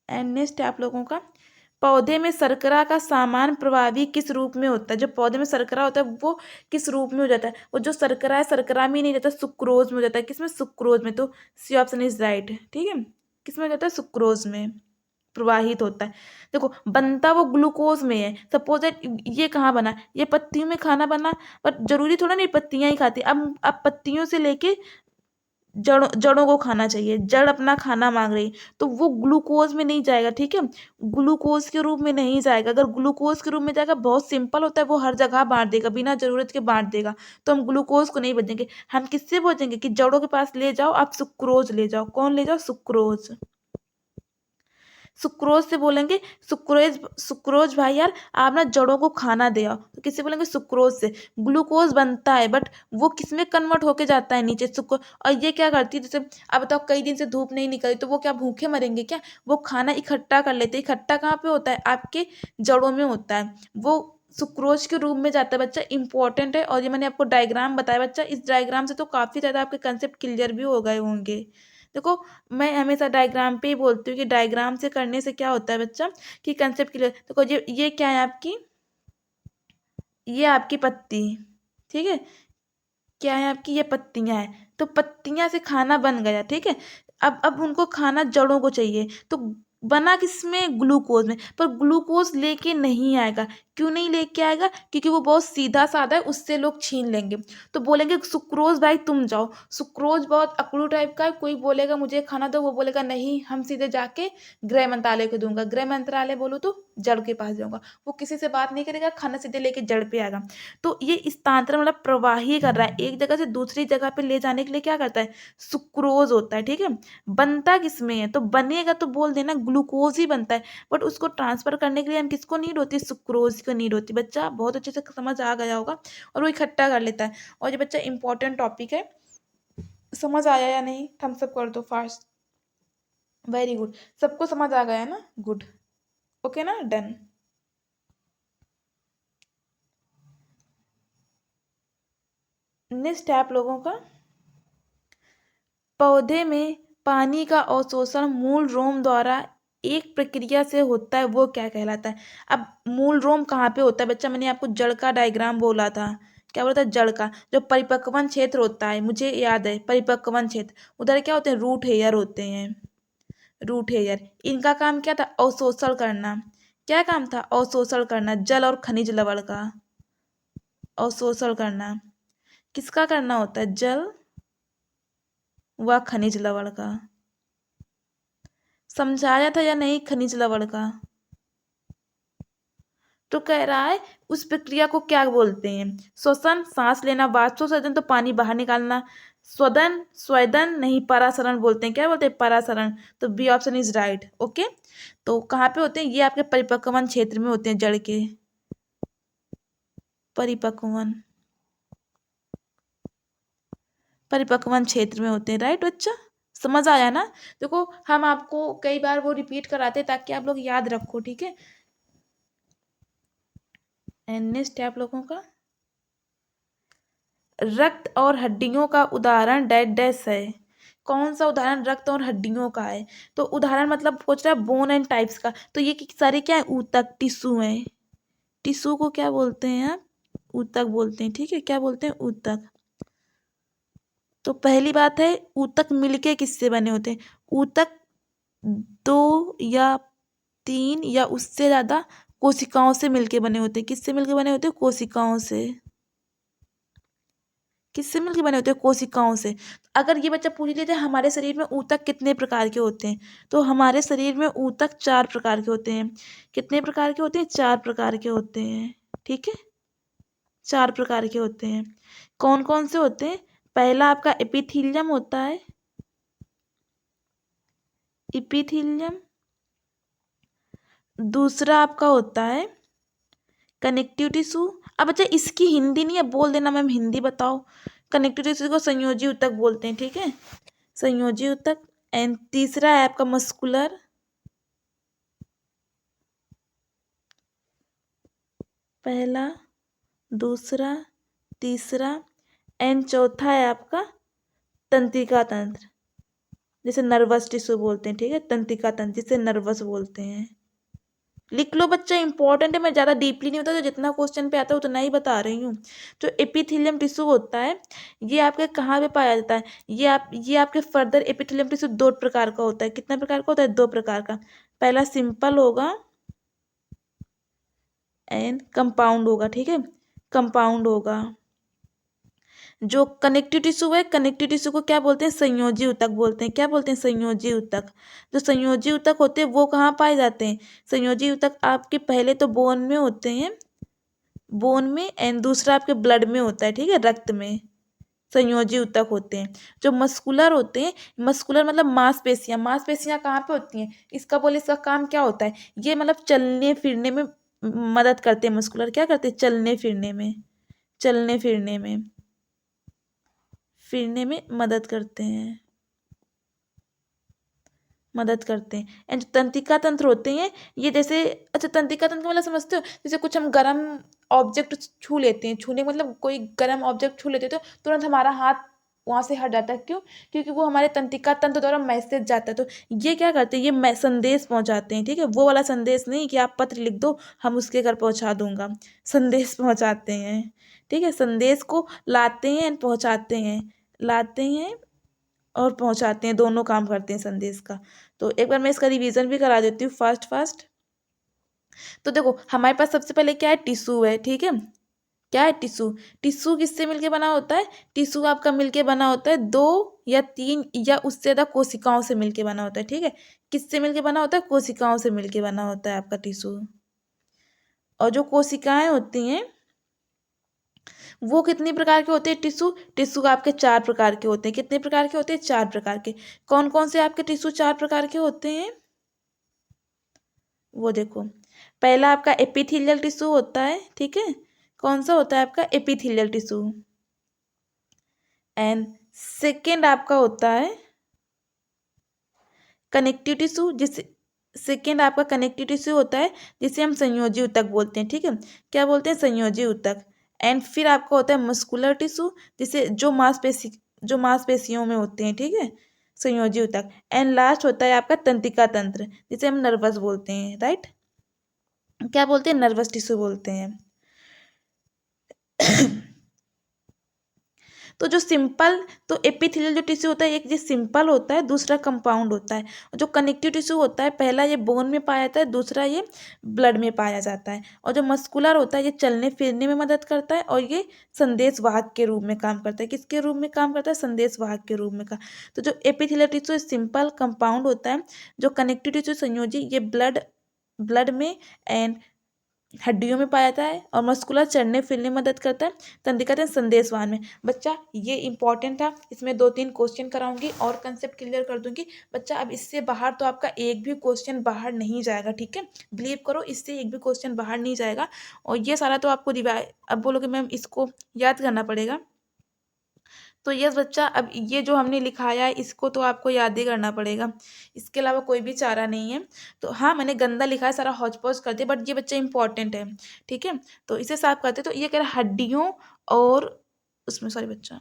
एंड नेक्स्ट है आप लोगों का, पौधे में शर्करा का सामान्य प्रभावी किस रूप में होता है? जो पौधे में शर्करा होता है वो किस रूप में हो जाता है? वो जो शर्करा है, शर्करा में नहीं रहता, सुक्रोज में हो जाता है। किसमें? सुक्रोज में। तो सी ऑप्शन इज राइट, ठीक है। किसमें हो जाता है? सुक्रोज में प्रवाहित होता है। देखो बनता वो ग्लूकोज में है। सपोज दैट ये कहाँ बना? ये पत्तियों में खाना बना, बट जरूरी थोड़ा नहीं पत्तियां ही खाती। अब पत्तियों से लेके जड़ों जड़ों को खाना चाहिए, जड़ अपना खाना मांग रही, तो वो ग्लूकोज में नहीं जाएगा, ठीक है, ग्लूकोज के रूप में नहीं जाएगा। अगर ग्लूकोज के रूप में जाएगा, बहुत सिंपल होता है, वो हर जगह बांट देगा, बिना जरूरत के बांट देगा। तो हम ग्लूकोज को नहीं बचेंगे, हम किससे बचेंगे कि जड़ों के पास ले जाओ, आप सुक्रोज ले जाओ। कौन ले जाओ? सुक्रोज। सुक्रोज से बोलेंगे, सुक्रोज सुक्रोज भाई यार आप ना जड़ों को खाना दे आओ, तो किससे बोलेंगे? सुक्रोज से। ग्लूकोज बनता है, बट वो किसमें कन्वर्ट होके जाता है? नीचे सुक्रोज। और ये क्या करती है? जैसे अब बताओ कई दिन से धूप नहीं निकली, तो वो क्या भूखे मरेंगे क्या? वो खाना इकट्ठा कर लेते हैं। इकट्ठा कहाँ पे होता है? आपके जड़ों में होता है, वो सुक्रोज के रूप में जाता है। बच्चा इंपॉर्टेंट है, और ये मैंने आपको डायग्राम बताया बच्चा, इस डायग्राम से तो काफी ज्यादा आपके कंसेप्ट क्लियर भी हो गए होंगे। देखो मैं हमेशा डायग्राम पे ही बोलती हूँ कि डायग्राम से करने से क्या होता है बच्चा, कि कंसेप्ट क्लियर। देखो ये क्या है आपकी? ये आपकी पत्ती, ठीक है, क्या है आपकी? ये पत्तियां हैं, तो पत्तियां से खाना बन गया, ठीक है। अब उनको खाना जड़ों को चाहिए, तो बना किसमें? ग्लूकोज में। पर ग्लूकोज लेके नहीं आएगा। क्यों नहीं लेके आएगा? क्योंकि वो बहुत सीधा साधा है, उससे लोग छीन लेंगे। तो बोलेंगे सुक्रोज भाई तुम जाओ। सुक्रोज बहुत अकड़ू टाइप का है, कोई बोलेगा मुझे खाना दो, वो बोलेगा नहीं हम सीधे जाके गृह मंत्रालय को दूंगा। गृह मंत्रालय बोलो तो जड़ के पास जाऊंगा। वो किसी से बात नहीं करेगा, खाना सीधे लेके जड़ पे आएगा। तो ये स्थानांतरण मतलब प्रवाही कर रहा है, एक जगह से दूसरी जगह पे ले जाने के लिए क्या करता है? सुक्रोज होता है, ठीक है। बनता किसमें है? तो बनेगा तो बोल देना ग्लूकोज ही बनता है, बट उसको ट्रांसफर करने के लिए हम किसको नीड होती है? सुक्रोज को नीड होती है। बच्चा बहुत अच्छे से समझ आ गया होगा, और वो इकट्ठा कर लेता है। और ये बच्चा इंपॉर्टेंट टॉपिक है, समझ आया या नहीं? थम्स अप कर दो फास्ट। वेरी गुड, सबको समझ आ गया है ना? गुड, ओके ना, डन। नेक्स्ट है आप लोगों का, पौधे में पानी का अवशोषण मूल रोम द्वारा एक प्रक्रिया से होता है, वो क्या कहलाता है? अब मूल रोम कहाँ पे होता है बच्चा? मैंने आपको जड़ का डायग्राम बोला था, क्या बोला था? जड़ का जो परिपक्वन क्षेत्र होता है, मुझे याद है, परिपक्वन क्षेत्र, उधर क्या होते हैं? रूट हेयर होते हैं, रूट हेयर। इनका काम क्या था? अवशोषण करना। क्या काम था? अवशोषण करना, जल और खनिज लवण का अवशोषण करना। किसका करना होता है? जल व खनिज लवण का। समझाया था या नहीं? खनिज लवण का। तो कह रहा है उस प्रक्रिया को क्या बोलते हैं? श्वसन, सांस लेना, वाष्पोत्सर्जन तो पानी बाहर निकालना, स्वेदन, स्वेदन नहीं, परासरण बोलते हैं। क्या बोलते हैं? परासरण। तो B option is right. Okay, तो कहाँ पे होते हैं? ये आपके परिपक्वन क्षेत्र में होते हैं, जड़ के परिपक्वन परिपक्वन क्षेत्र में होते हैं। राइट बच्चा, समझ आया ना? देखो हम आपको कई बार वो रिपीट कराते हैं ताकि आप लोग याद रखो, ठीक है। एंड नेक्स्ट है आप लोगों का, रक्त और हड्डियों का उदाहरण डैश डैश है। कौन सा उदाहरण रक्त और हड्डियों का है? तो उदाहरण मतलब पूछ रहा है बोन एंड टाइप्स का, तो ये सारे क्या है? ऊतक, टिश्यू है। टिश्यू को क्या बोलते हैं आप? ऊतक बोलते हैं, ठीक है। क्या बोलते हैं? ऊतक। तो पहली बात है, ऊतक मिलके किससे बने होते हैं? ऊतक 2 या 3 या उससे ज्यादा कोशिकाओं से मिलके बने होते हैं। किससे मिलके बने होते हैं? कोशिकाओं से। किससे मिलके बने होते हैं? कोशिकाओं से। अगर ये बच्चा पूछ लेते हैं हमारे शरीर में ऊतक कितने प्रकार के होते हैं, तो हमारे शरीर में ऊतक 4 प्रकार के होते हैं। कितने प्रकार के होते हैं? 4 प्रकार के होते हैं, ठीक है। 4 प्रकार के होते हैं। कौन कौन से होते हैं? पहला आपका एपिथीलियम होता है, इपिथीलियम, दूसरा आपका होता है कनेक्टिव टिश्यू। अब बच्चा इसकी हिंदी नहीं है, बोल देना मैम हिंदी बताओ। कनेक्टिव टिश्यू को संयोजी ऊतक बोलते हैं, ठीक है, संयोजी ऊतक। एंड तीसरा है आपका मस्कुलर, पहला, दूसरा, तीसरा, एंड चौथा है आपका तंत्रिका तंत्र, जिसे नर्वस टिश्यू बोलते हैं, ठीक है, तंत्रिका तंत्र जिसे नर्वस बोलते हैं। लिख लो बच्चा, इंपॉर्टेंट है, मैं ज़्यादा डीपली नहीं होता, तो जितना क्वेश्चन पे आता है उतना ही बता रही हूँ। जो एपिथेलियम टिश्यू होता है ये आपके कहाँ पे पाया जाता है, ये आपके फर्दर एपिथेलियम टिश्यू दो प्रकार का होता है। कितना प्रकार का होता है? दो प्रकार का। पहला सिंपल होगा एंड कंपाउंड होगा, ठीक है, कंपाउंड होगा। जो कनेक्टिव टिश्यू है, कनेक्टिव टिश्यू को क्या बोलते हैं? संयोजी ऊतक बोलते हैं। क्या बोलते हैं? संयोजी ऊतक। जो संयोजी ऊतक होते हैं वो कहाँ पाए जाते हैं? संयोजी ऊतक आपके पहले तो बोन में होते हैं, बोन में, एंड दूसरा आपके ब्लड में होता है, ठीक है, रक्त में संयोजी ऊतक होते हैं। जो मस्कुलर होते हैं, मस्कुलर मतलब मांसपेशियां, मांसपेशियां कहाँ पे होती हैं? इसका बोले इसका काम क्या होता है? ये मतलब चलने फिरने में मदद करते हैं। मस्कुलर क्या करते हैं? चलने फिरने में, चलने फिरने में, फिरने में मदद करते हैं, मदद करते हैं। एंड जो तंत्रिका तंत्र होते हैं ये जैसे, अच्छा तंत्रिका तंत्र का मतलब समझते हो? जैसे कुछ हम गर्म ऑब्जेक्ट छू लेते हैं, छूने मतलब कोई गर्म ऑब्जेक्ट छू लेते हैं तो तुरंत हमारा हाथ वहाँ से हट जाता है। क्यों? क्योंकि वो हमारे तंत्रिका तंत्र द्वारा मैसेज जाता है। तो ये क्या करते हैं? ये संदेश पहुँचाते हैं, ठीक है, वो वाला संदेश नहीं कि आप पत्र लिख दो हम उसके घर पहुँचा दूंगा। संदेश पहुँचाते हैं, ठीक है, संदेश को लाते हैं एंड पहुँचाते हैं, लाते हैं और पहुंचाते हैं, दोनों काम करते हैं संदेश का। तो एक बार मैं इसका रिवीजन भी करा देती हूँ फास्ट फास्ट। तो देखो हमारे पास सबसे पहले क्या है? टिश्यू है, ठीक है, क्या है? टिश्यू। टिश्यू किससे मिलके बना होता है? टिश्यू आपका मिलके बना होता है दो या तीन या उससे ज़्यादा कोशिकाओं से मिलके बना होता है, ठीक है। किससे मिलके बना होता है? कोशिकाओं से मिलके बना होता है आपका टिश्यू। और जो कोशिकाएं होती हैं वो कितनी प्रकार के होते हैं? टिश्यू, टिश्यू आपके चार प्रकार के होते हैं। कितने प्रकार के होते हैं? चार प्रकार के। कौन कौन से आपके टिश्यू चार प्रकार के होते हैं? वो देखो, पहला आपका एपिथेलियल टिश्यू होता है, ठीक है, कौन सा होता है आपका? Epithelial tissue. एंड सेकेंड आपका होता है कनेक्टिव टिश्यू, जिसे सेकेंड आपका कनेक्टिव टिश्यू होता है जिसे हम संयोजी ऊतक बोलते हैं, ठीक है, क्या बोलते हैं? संयोजी ऊतक। एंड फिर आपका होता है मस्कुलर टिश्यू, जिसे जो मांसपेशियों में होते हैं, ठीक है, संयोजी ऊतक। एंड लास्ट होता है आपका तंत्रिका तंत्र, जिसे हम नर्वस बोलते हैं, राइट, क्या बोलते हैं? नर्वस टिश्यू बोलते हैं। तो जो सिंपल, तो एपिथेलियल जो टिश्यू होता है एक ये सिंपल होता है, दूसरा कंपाउंड होता है। जो कनेक्टिव टिश्यू होता है पहला ये बोन में पाया जाता है, दूसरा ये ब्लड में पाया जाता है। और जो मस्कुलर होता है ये चलने फिरने में मदद करता है और ये संदेशवाहक के रूप में काम करता है। किसके रूप में काम करता है? संदेशवाहक के रूप में का। तो जो एपिथेलियल टिश्यू सिंपल कंपाउंड होता है, जो कनेक्टिव टिश्यू संयोजी ये ब्लड में एंड हड्डियों में पाया जाता है, और मस्कुलर चलने फिरने में मदद करता है, तंत्रिका तंत्र संदेशवाहन में। बच्चा ये इंपॉर्टेंट था, इसमें 2-3 क्वेश्चन कराऊंगी और कंसेप्ट क्लियर कर दूंगी। बच्चा अब इससे बाहर तो आपका एक भी क्वेश्चन बाहर नहीं जाएगा, ठीक है, बिलीव करो, इससे एक भी क्वेश्चन बाहर नहीं जाएगा। और ये सारा तो आपको अब बोलोगे मैम इसको याद करना पड़ेगा, तो यस बच्चा, अब ये जो हमने लिखाया है इसको तो आपको याद ही करना पड़ेगा, इसके अलावा कोई भी चारा नहीं है। तो हाँ मैंने गंदा लिखा है, सारा हौच पौच कर दिया, बट ये बच्चा इंपॉर्टेंट है, ठीक है। तो इसे साफ करते, तो ये कह रहा है हड्डियों और उसमें, सॉरी बच्चा,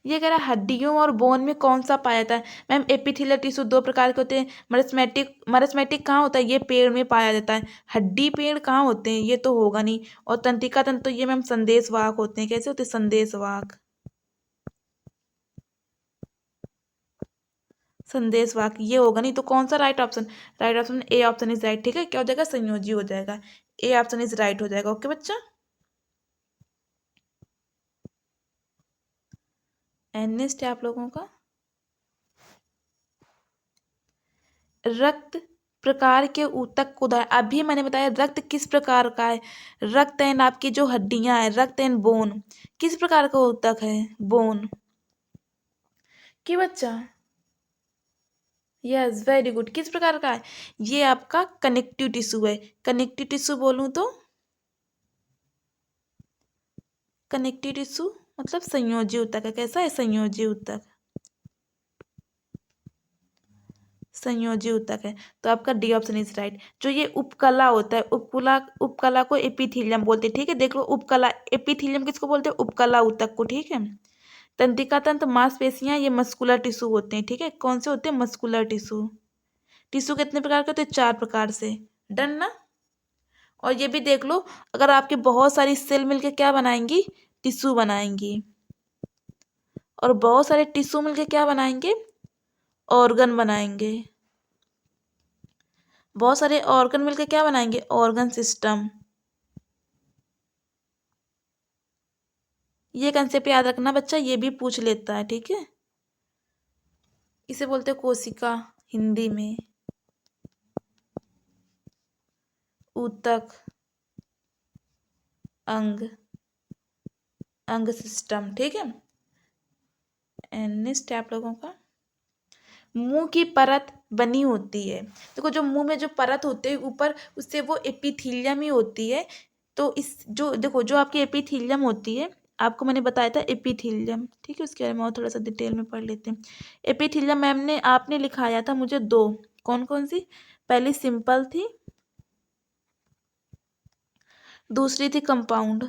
ये कह रहा है हड्डियों और बोन में कौन सा पाया जाता है? मैम एपिथेलियल टिश्यू दो प्रकार के होते हैं। मरस्मेटिक कहाँ होता है? ये पेड़ में पाया जाता है। हड्डी पेड़ कहाँ होते हैं? ये तो होगा नहीं। और तंत्रिका तंत्र तो ये मैम संदेशवाहक होते हैं। कैसे होते हैं? संदेशवाहक, संदेशवाहक ये होगा नहीं, तो कौन सा right option? Right option A option is right, ठीक है, क्या हो जाएगा? संयोजी हो जाएगा, ए ऑप्शन इज राइट हो जाएगा। ओके बच्चा, एंड नेक्स्ट है आप लोगों का रक्त प्रकार के ऊतक को उदाहरण। अभी मैंने बताया रक्त किस प्रकार का है। रक्त एंड आपकी जो हड्डियां है, रक्त एंड बोन किस प्रकार का ऊतक है? बोन। कि बच्चा, यस वेरी गुड। किस प्रकार का है? ये आपका कनेक्टिव टिश्यू है। कनेक्टिव टिश्यू बोलूं तो कनेक्टिव टिश्यू मतलब संयोजी ऊतक है। कैसा है? संयोजी ऊतक, संयोजी ऊतक है। तो आपका डी ऑप्शन इज राइट। जो ये उपकला होता है, उपकला को एपिथीलियम बोलते हैं। ठीक है, देख लो, उपकला एपिथीलियम किसको बोलते हैं? उपकला ऊतक को। ठीक है, तंत्रिका तंत्र, मांसपेशियां, ये मस्कुलर टिश्यू होते हैं। ठीक है, कौन से होते हैं? Muscular tissue. टिश्यू कितने प्रकार के होते हैं? 4 प्रकार से। डन ना? और ये भी देख लो, अगर आपके बहुत सारी सेल मिलके क्या बनाएंगी? टिश्यू बनाएंगी। और बहुत सारे टिश्यू मिलके क्या बनाएंगे? ऑर्गन बनाएंगे। बहुत सारे ऑर्गन मिलके क्या बनाएंगे? Organ system. ये कंसेप्ट याद रखना बच्चा, ये भी पूछ लेता है। ठीक है, इसे बोलते हैं कोशिका हिंदी में, ऊतक, अंग, अंग सिस्टम। ठीक है, नेक्स्ट आप लोगों का, मुंह की परत बनी होती है। देखो, जो मुंह में जो परत होती है ऊपर, उससे वो एपिथीलियम ही होती है। तो इस जो देखो, जो आपकी एपिथीलियम होती है, आपको मैंने बताया था एपिथीलियम। ठीक है, उसके बारे में और थोड़ा सा डिटेल में पढ़ लेते हैं। एपिथीलियम मैम ने आपने लिखाया था मुझे 2। कौन कौन सी? पहली सिंपल थी, दूसरी थी कंपाउंड।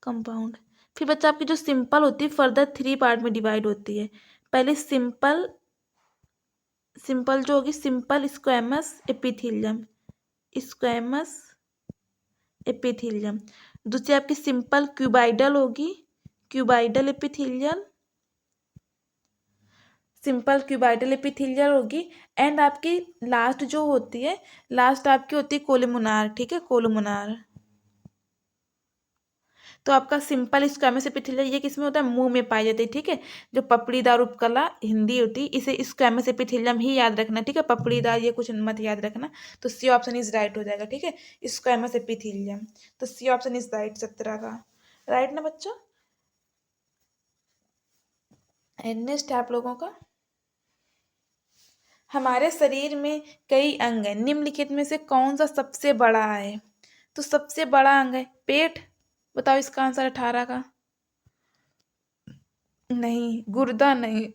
कंपाउंड। फिर बच्चा आपकी जो सिंपल होती है फर्दर 3 पार्ट में डिवाइड होती है। पहले सिंपल, सिंपल जो होगी simple squamous epithelium, squamous epithelium. दूसरी आपकी सिंपल क्यूबाइडल होगी, cuboidal epithelial, simple cuboidal epithelial होगी। एंड आपकी लास्ट जो होती है, लास्ट आपकी होती है कोलुमनार। ठीक है, कोलुमनार। तो आपका सिंपल स्क्वैमस एपिथेलियम ये किसमें होता है? मुंह में पाई जाती है। ठीक है, जो पपड़ीदार उपकला हिंदी होती है, इसे स्क्वैमस एपिथेलियम ही याद रखना। ठीक है, पपड़ीदार ये कुछ मत याद रखना। तो सी ऑप्शन इज राइट हो जाएगा। ठीक है, स्क्वैमस एपिथेलियम। तो सी ऑप्शन इज राइट 17 का। राइट ना बच्चों? नेक्स्ट है आप लोगों का, हमारे शरीर में कई अंग हैं, निम्नलिखित में से कौन सा सबसे बड़ा है? तो सबसे बड़ा अंग है पेट। बताओ इसका आंसर 18 का। नहीं, गुर्दा नहीं,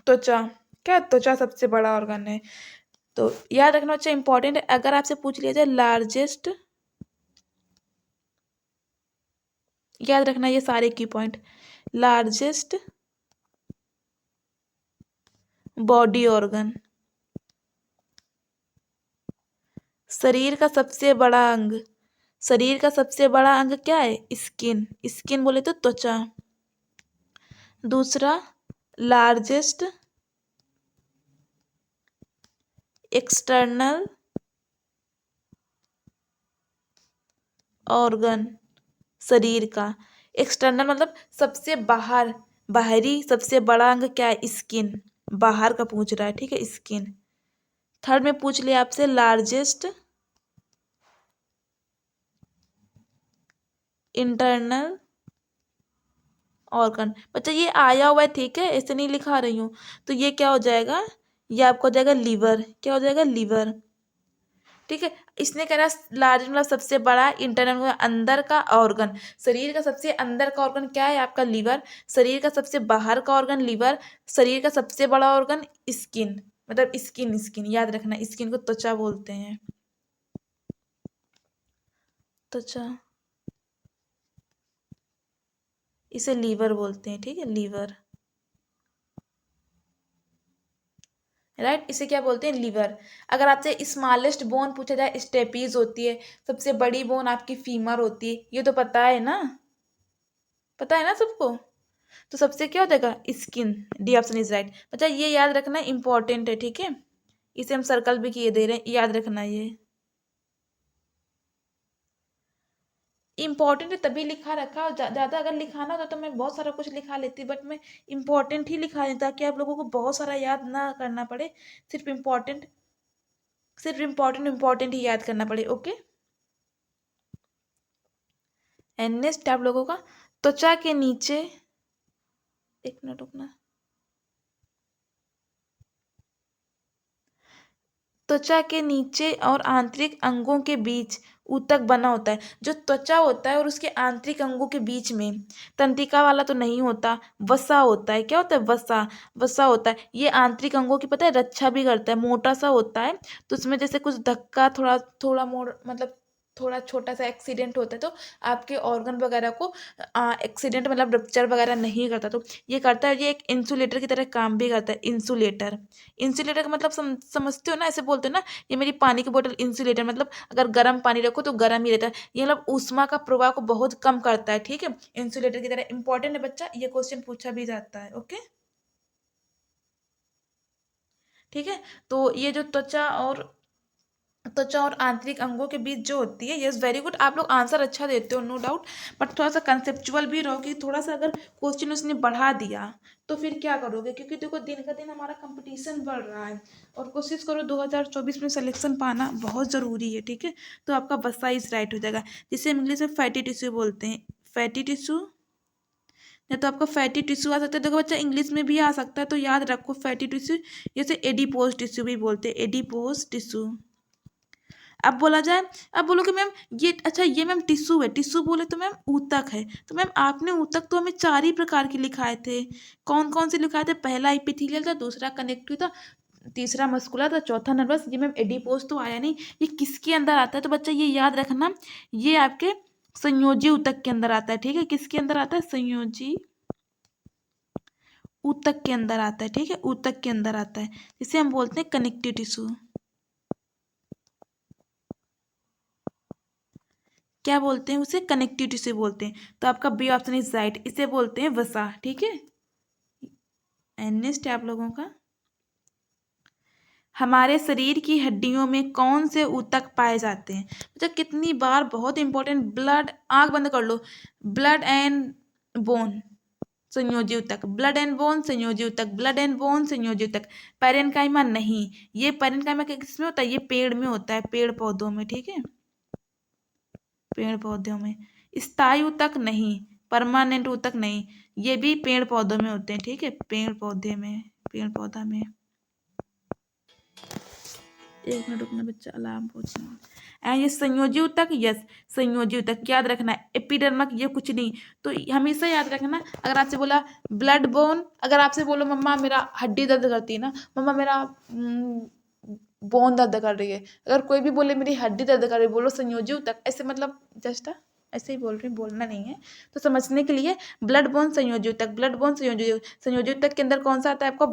त्वचा। क्या त्वचा सबसे बड़ा ऑर्गन है? तो याद रखना बच्चा, इंपॉर्टेंट है। अगर आपसे पूछ लिया जाए लार्जेस्ट, याद रखना ये सारे की पॉइंट। लार्जेस्ट बॉडी ऑर्गन, शरीर का सबसे बड़ा अंग, शरीर का सबसे बड़ा अंग क्या है? स्किन। स्किन बोले तो त्वचा। दूसरा, लार्जेस्ट एक्सटर्नल ऑर्गन, शरीर का एक्सटर्नल मतलब सबसे बाहर, बाहरी सबसे बड़ा अंग क्या है? स्किन। बाहर का पूछ रहा है। ठीक है, स्किन। थर्ड में पूछ लिया आपसे लार्जेस्ट इंटरनल ऑर्गन। बच्चा ये आया हुआ है, ठीक है, ऐसे नहीं लिखा रही हूँ। तो ये क्या हो जाएगा? ये आपका हो जाएगा लीवर। क्या हो जाएगा? लीवर। ठीक है, इसने कह रहा लार्ज मतलब सबसे बड़ा, इंटरनल अंदर का ऑर्गन। शरीर का सबसे अंदर का ऑर्गन क्या है? आपका लीवर। शरीर का सबसे बाहर का ऑर्गन लीवर। शरीर का सबसे बड़ा ऑर्गन स्किन। मतलब स्किन, स्किन याद रखना, स्किन को त्वचा बोलते हैं। त्वचा, इसे लीवर बोलते हैं। ठीक है, लीवर। राइट, इसे क्या बोलते हैं? लीवर। अगर आपसे स्मॉलेस्ट बोन पूछा जाए, स्टेपीज होती है। सबसे बड़ी बोन आपकी फीमर होती है, ये तो पता है ना? पता है ना सबको? तो सबसे क्या हो जाएगा? Skin. D option is right. अच्छा, ये याद रखना इंपॉर्टेंट है। ठीक है, इसे हम सर्कल भी किए दे रहे हैं, याद रखना। ये इंपॉर्टेंट है तभी लिखा रखा। ज़्यादा अगर लिखाना होता तो मैं बहुत सारा कुछ लिखा लेती, बट मैं इंपॉर्टेंट ही लिखा लेती ताकि आप लोगों को बहुत सारा याद ना करना पड़े। सिर्फ इम्पॉर्टेंट, सिर्फ इम्पॉर्टेंट इम्पॉर्टेंट ही याद करना पड़े। ओके, एंड नेक्स्ट आप लोगों का, त्वचा के नीचे एक मिनट रुकना। त्वचा के नीचे और आंतरिक अंगों के बीच ऊतक बना होता है। जो त्वचा होता है और उसके आंतरिक अंगों के बीच में तंत्रिका वाला तो नहीं होता, वसा होता है। क्या होता है? वसा। वसा होता है। ये आंतरिक अंगों की पता है रक्षा भी करता है, मोटा सा होता है। तो उसमें जैसे कुछ धक्का, थोड़ा थोड़ा मोड़, मतलब थोड़ा छोटा सा एक्सीडेंट होता है तो आपके ऑर्गन वगैरह को एक्सीडेंट मतलब रप्चर वगैरह नहीं करता। तो ये करता है, ये एक इंसुलेटर की तरह काम भी करता है। इंसुलेटर। इंसुलेटर का मतलब समझते हो ना? ऐसे बोलते हो ना, ये मेरी पानी की बोतल इंसुलेटर, मतलब अगर गर्म पानी रखो तो गर्म ही रहता है। ये मतलब ऊष्मा का प्रवाह को बहुत कम करता है। ठीक है, इंसुलेटर की तरह इंपॉर्टेंट है बच्चा, ये क्वेश्चन पूछा भी जाता है। ओके, ठीक है। तो ये जो त्वचा और आंतरिक अंगों के बीच जो होती है, यस वेरी गुड, आप लोग आंसर अच्छा देते हो, नो डाउट। बट थोड़ा सा कंसेप्चुअल भी रहो कि थोड़ा सा अगर क्वेश्चन उसने बढ़ा दिया तो फिर क्या करोगे? क्योंकि देखो दिन का दिन हमारा कंपटीशन बढ़ रहा है और कोशिश करो 2024 में सिलेक्शन पाना बहुत ज़रूरी है। ठीक है, तो आपका बस्सा इज राइट हो जाएगा, जिसे हम इंग्लिश में फैटी टिश्यू बोलते हैं। फैटी टिश्यू, या तो आपका फैटी टिश्यू आ सकता है। देखो बच्चा, इंग्लिश में भी आ सकता है, तो याद रखो फैटी टिश्यू, जैसे एडिपोज टिश्यू भी बोलते हैं, एडिपोज टिश्यू। अब बोला जाए, अब बोलो कि मैम ये अच्छा, ये मैम टिश्यू है, टिश्यू बोले तो मैम ऊतक है। तो मैम आपने ऊतक तो हमें 4 ही प्रकार के लिखाए थे। कौन कौन से लिखाए थे? पहला एपिथेलियल था, दूसरा कनेक्टिव था, तीसरा मस्कुलर था, चौथा नर्वस। ये मैम एडिपोज तो आया नहीं। ये किसके अंदर आता है? तो बच्चा ये याद रखना, ये आपके संयोजी ऊतक के अंदर आता है। ठीक है, किसके अंदर आता है? संयोजी ऊतक के अंदर आता है। ठीक है, ऊतक के अंदर आता है, इसे हम बोलते हैं कनेक्टिव टिश्यू। क्या बोलते हैं उसे? कनेक्टिव टिश्यू बोलते हैं। तो आपका बी ऑप्शन इज राइट, इसे बोलते हैं वसा। ठीक है, एंड नेक्स्ट है आप लोगों का, हमारे शरीर की हड्डियों में कौन से ऊतक पाए जाते हैं? अच्छा, कितनी बार, बहुत इंपॉर्टेंट, ब्लड, आंख बंद कर लो, ब्लड एंड बोन संयोजी ऊतक, ब्लड एंड बोन संयोजी ऊतक, ब्लड एंड बोन संयोजी ऊतक। पैरेनकाइमा नहीं, ये पैरेनकाइमा किसमें होता है? ये पेड़ में होता है, पेड़ पौधों में। ठीक है, पेड़ पौधों में। स्थायी ऊतक नहीं, परमानेंट ऊतक नहीं, ये भी पेड़ पौधों में होते हैं। ठीक है, पेड़ पौधे में, पेड़ पौधा में। एक मिनट रुकना बच्चा, अलार्म पूछना। ये संयोजी ऊतक, यस संयोजी ऊतक, याद रखना। एपिडर्मक ये कुछ नहीं। तो हमेशा याद रखना, अगर आपसे बोला ब्लड बोन, अगर आपसे बोलो मम्मा मेरा हड्डी दर्द करती है ना, मम्मा मेरा बोन दर्द कर रही है, अगर कोई भी बोले मेरी हड्डी दर्द कर रही है, बोलो संयोजी ऊतक, ऐसे मतलब जस्ट ऐसे ही बोल रही, बोलना नहीं है। तो समझने के लिए, ब्लड बोन संयोजी ऊतक, ब्लड बोन संयोजी ऊतक के अंदर कौन सा आता है आपका?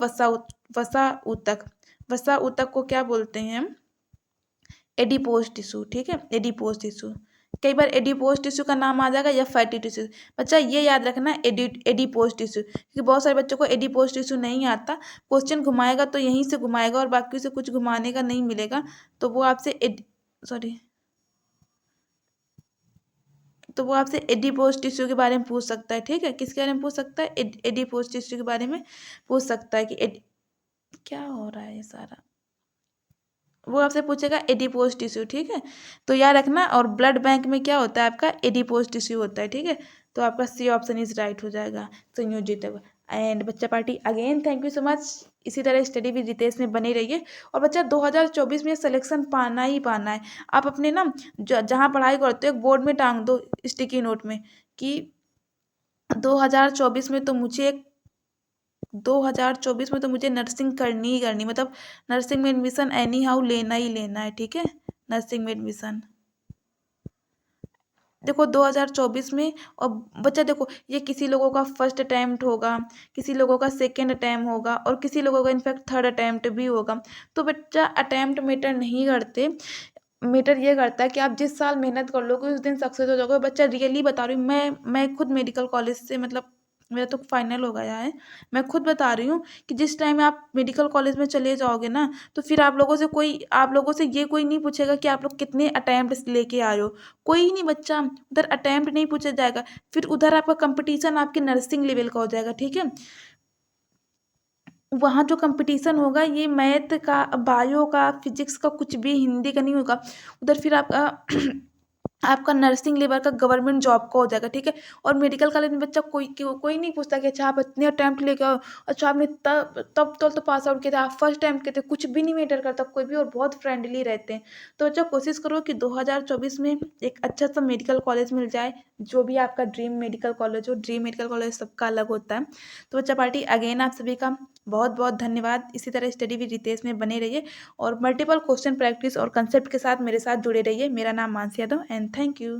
वसा ऊतक। वसा ऊतक को क्या बोलते हैं हम? Adipose tissue. ठीक है, एडिपोज टिश्यू। कई बार एडिपोज टिश्यू का नाम आ जाएगा या फैटी टिश्यू। बच्चा ये याद रखना, एडिपोज टिश्यू, क्योंकि बहुत सारे बच्चों को एडिपोज टिश्यू नहीं आता। क्वेश्चन घुमाएगा तो यहीं से घुमाएगा और बाकी से कुछ घुमाने का नहीं मिलेगा। तो वो आपसे सॉरी, तो वो आपसे एडिपोज टिश्यू के बारे में पूछ सकता है। ठीक है, किसके बारे में पूछ सकता है? एडिपोज टिश्यू के बारे में पूछ सकता है कि क्या हो रहा है ये सारा, वो आपसे पूछेगा एडिपोज टिश्यू। ठीक है, तो याद रखना। और ब्लड बैंक में क्या होता है आपका? एडिपोज टिश्यू होता है। ठीक है, तो आपका सी ऑप्शन इज राइट हो जाएगा, संयोजित। एंड बच्चा party again thank you so much. इसी तरह स्टडी विद रितेश में बनी रहिए। और बच्चा 2024 में सिलेक्शन पाना ही पाना है। आप अपने ना जहाँ पढ़ाई करते हो बोर्ड में टांग दो स्टिकी नोट में कि 2024 में तो मुझे 2024 में तो मुझे नर्सिंग करनी ही करनी, मतलब नर्सिंग में एडमिशन एनी हाउ लेना ही लेना है। ठीक है, नर्सिंग में एडमिशन देखो 2024 में। और बच्चा देखो, ये किसी लोगों का फर्स्ट अटैम्प्ट होगा, किसी लोगों का सेकेंड अटैम्प्ट होगा और किसी लोगों का इनफैक्ट थर्ड अटैम्प्ट भी होगा। तो बच्चा अटैम्प्ट मैटर नहीं करते, मैटर ये करता है कि आप जिस साल मेहनत कर लोगे उस दिन सक्सेस हो जाओगे। बच्चा रियली बता रही हूँ, मैं खुद मेडिकल कॉलेज से, मतलब मेरा तो फाइनल हो गया है, मैं खुद बता रही हूँ कि जिस टाइम आप मेडिकल कॉलेज में चले जाओगे ना, तो फिर आप लोगों से ये कोई नहीं पूछेगा कि आप लोग कितने अटैम्प्ट लेके आए हो। कोई नहीं बच्चा, उधर अटैम्प्ट नहीं पूछा जाएगा। फिर उधर आपका कंपटीशन आपके नर्सिंग लेवल का हो जाएगा। ठीक है, वहाँ जो कंपटीशन होगा ये मैथ का, बायो का, फिजिक्स का, कुछ भी हिंदी का नहीं होगा। उधर फिर आपका आपका नर्सिंग लेवल का गवर्नमेंट जॉब का हो जाएगा, ठीक है। और मेडिकल कॉलेज में बच्चा कोई नहीं पूछता कि अच्छा आप इतने अटेम्प्ट लेके आओ, अच्छा आपने तब तब तो पास आउट किया था, आप फर्स्ट टाइम किए थे, कुछ भी नहीं मैटर करता कोई भी, और बहुत फ्रेंडली रहते हैं। तो बच्चा कोशिश करो कि 2024 में एक अच्छा सा मेडिकल कॉलेज मिल जाए, जो भी आपका ड्रीम मेडिकल कॉलेज हो। ड्रीम मेडिकल कॉलेज सबका अलग होता है। तो बच्चा पार्टी अगेन आप सभी का बहुत बहुत धन्यवाद। इसी तरह स्टडी विद रितेश में बने रहिए और मल्टीपल क्वेश्चन प्रैक्टिस और कंसेप्ट के साथ मेरे साथ जुड़े रहिए। मेरा नाम Mansi Yadav and thank you.